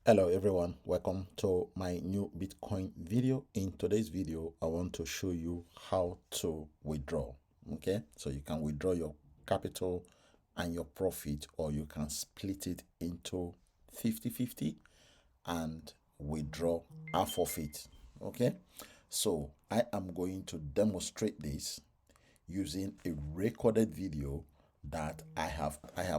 Hello everyone, welcome to my new Bitcoin video. In today's video, I want to show you how to withdraw. Okay, so you can withdraw your capital and your profit, or you can split it into 50-50 and withdraw half of it. Okay, so I am going to demonstrate this using a recorded video that I have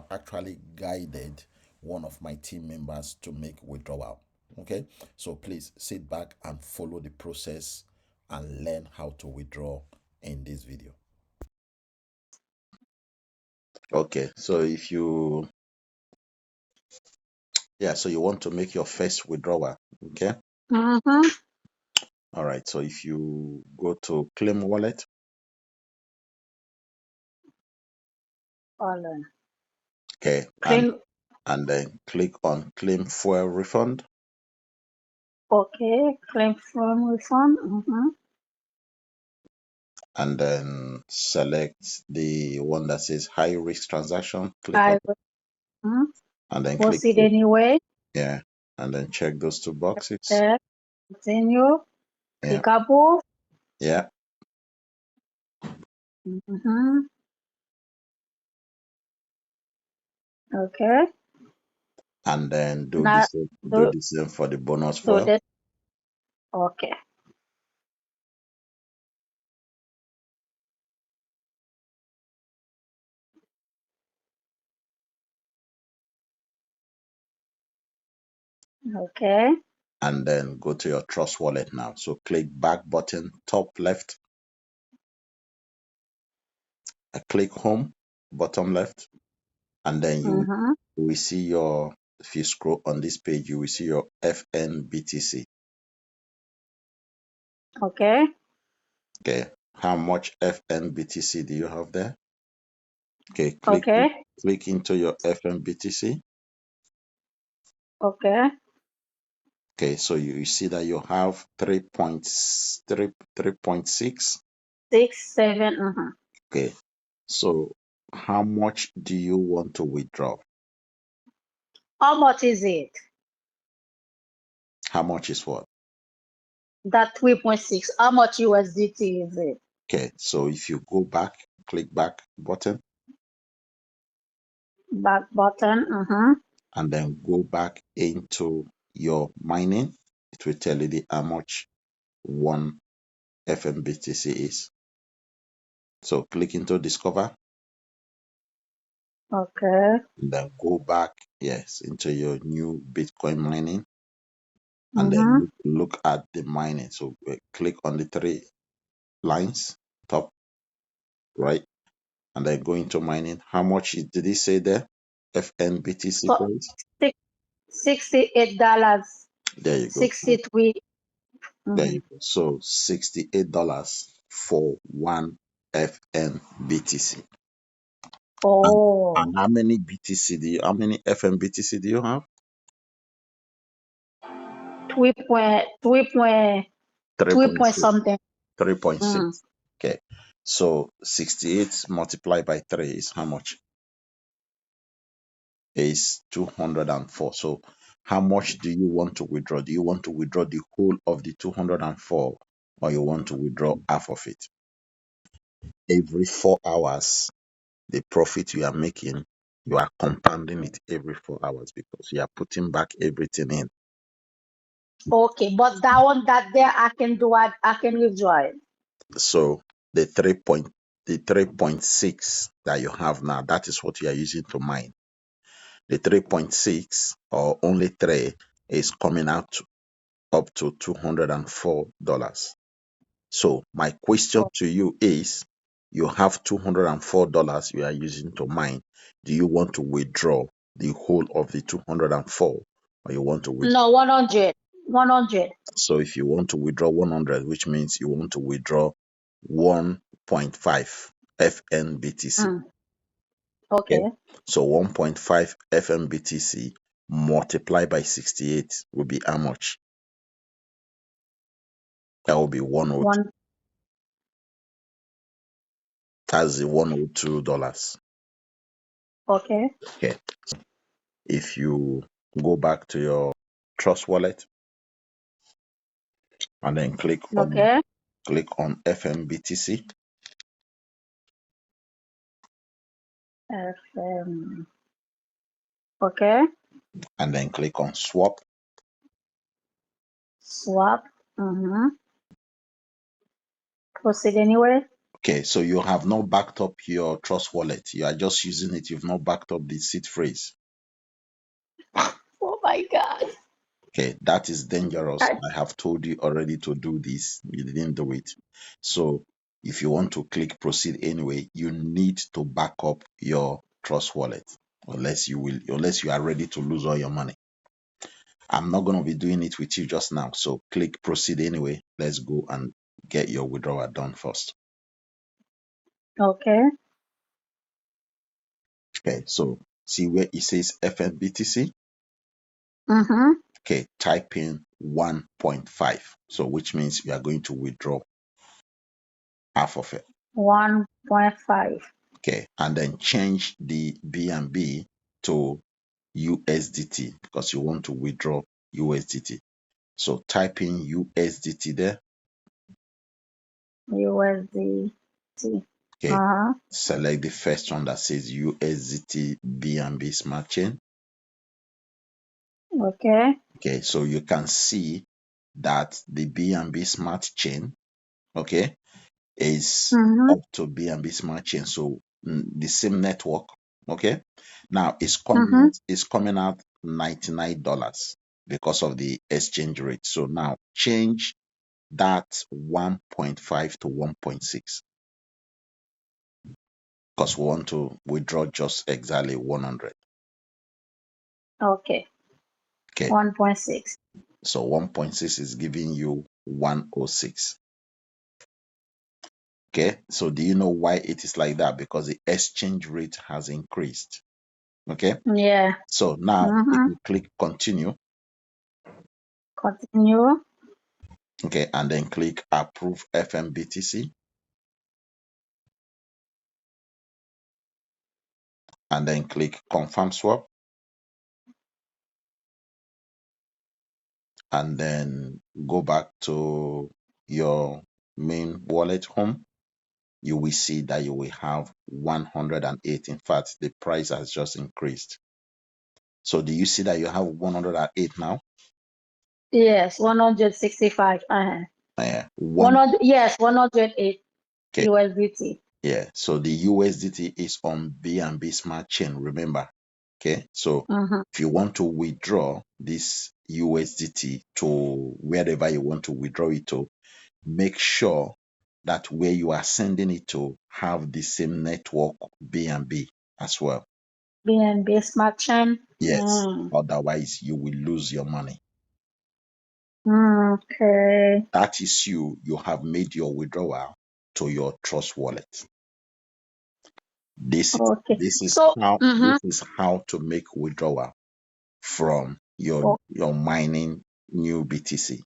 actually guided one of my team members to make withdrawal. Okay, so please sit back and follow the process and learn how to withdraw in this video. Okay, so if you so you want to make your first withdrawal. Okay, all right, so if you go to claim wallet, okay, Claim. and then click on claim fuel refund. Okay, claim from refund. And then select the one that says high risk transaction. Click on I will and then click proceed anyway. yeah, and then check those two boxes. Continue. Yeah, Click approve. yeah, Okay. and then do Now the same for the bonus so fuel. that okay. Okay. And then go to your Trust Wallet now. So click back button, top left. Click home, bottom left, and then you will see your. If you scroll on this page, you will see your FNBTC. Okay. Okay, how much FNBTC do you have there? Okay, Okay. click into your FNBTC. Okay. Okay, so you see that you have 3.6. 6, 7. Okay, so how much do you want to withdraw? How much is it? How much is what? That 3.6. How much USDT is it? Okay, so if you go back, click back button, Back button. and then go back into your mining, it will tell you how much one FNBTC is. So click into discover, Okay. and then go back, yes, into your new Bitcoin mining, and then look at the mining. So click on the three lines, top right, and then go into mining. How much did it say there? FNBTC So price. $68. There you go. 63. There you go. So $68 for one FNBTC. Oh, And how many how many FNBTC do you have? 3 point 3.6. something. 3.6. Okay. So 68 multiplied by 3 is how much? Is 204. So how much do you want to withdraw? Do you want to withdraw the whole of the 204, or you want to withdraw half of it? Every 4 hours, the profit you are making, you are compounding it every 4 hours because you are putting back everything in. Okay, but that one that there I can do it, I can withdraw it. So the 3.6 that you have now, that is what you are using to mine. The 3.6 or only 3 is coming out up to $204. So my question to you is, you have $204 you are using to mine. Do you want to withdraw the whole of the 204, or you want to withdraw? No, 100. 100. So if you want to withdraw 100, which means you want to withdraw 1.5 FNBTC. Okay. Okay. So 1.5 FNBTC multiplied by 68 will be how much? That will be 102. That's the $102. Okay. Okay. If you go back to your Trust Wallet, and then click Okay. on FNBTC. FM. Okay. And then click on swap. Swap. Mm-hmm. Proceed anyway. Okay, so you have not backed up your Trust Wallet. You are just using it. You've not backed up the seed phrase. Oh my God. Okay, that is dangerous. I, I have told you already to do this. You didn't do it. So if you want to click proceed anyway, you need to back up your Trust Wallet, unless you are ready to lose all your money. I'm not going to be doing it with you just now. So click proceed anyway. Let's go and get your withdrawal done first. okay. Okay, so see where it says FNBTC? Mm-hmm. Okay, type in 1.5. So which means we are going to withdraw half of it. 1.5. Okay, and then change the BNB to USDT because you want to withdraw USDT. So type in USDT there. USDT. Okay, Uh-huh. select the first one that says USDT BNB Smart Chain. Okay. Okay, so you can see that the BNB Smart Chain, okay, is Mm-hmm. up to BNB Smart Chain. So the same network, okay. Now it's Mm-hmm. coming out $99 because of the exchange rate. So now change that 1.5 to 1.6 because we want to withdraw just exactly 100. Okay. Okay, 1.6. so 1.6 is giving you 106. Okay, so do you know why it is like that? Because the exchange rate has increased. Okay, Yeah. so now if Mm-hmm. you click continue, Continue. okay, and then click approve FNBTC, and then click confirm swap, and then go back to your main wallet home. You will see that you will have 108. In fact, the price has just increased. So do you see that you have 108 now? Yes. 165. Uh-huh. One. 100. Yes. 108 Okay. USDT. Yeah. So the USDT is on BNB Smart Chain. Remember. Okay. So Mm-hmm. if you want to withdraw this USDT to wherever you want to withdraw it to, make sure that where you are sending it to have the same network BNB as well. BNB Smart Chain. Yes. Mm. Otherwise, you will lose your money. Okay. That is you have made your withdrawal to your Trust Wallet. This Okay. this is So, how mm-hmm. this is how to make withdrawal from your Oh, mining NEWBTC.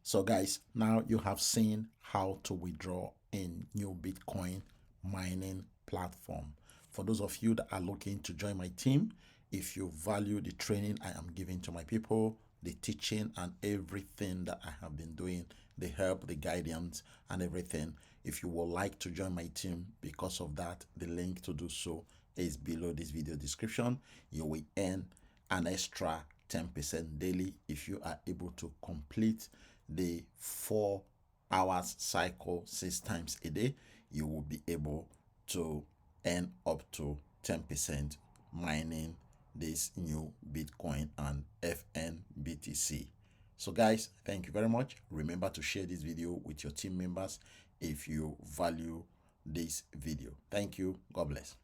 So guys, now you have seen how to withdraw in new Bitcoin mining platform. For those of you that are looking to join my team, if you value the training I am giving to my people, the teaching and everything that I have been doing, the help, the guidance and everything, if you would like to join my team because of that, the link to do so is below this video description. You will earn an extra 10% daily if you are able to complete the 4 hours cycle 6 times a day. You will be able to earn up to 10% mining this new Bitcoin and FNBTC. So guys, thank you very much. Remember to share this video with your team members if you value this video. Thank you. God bless.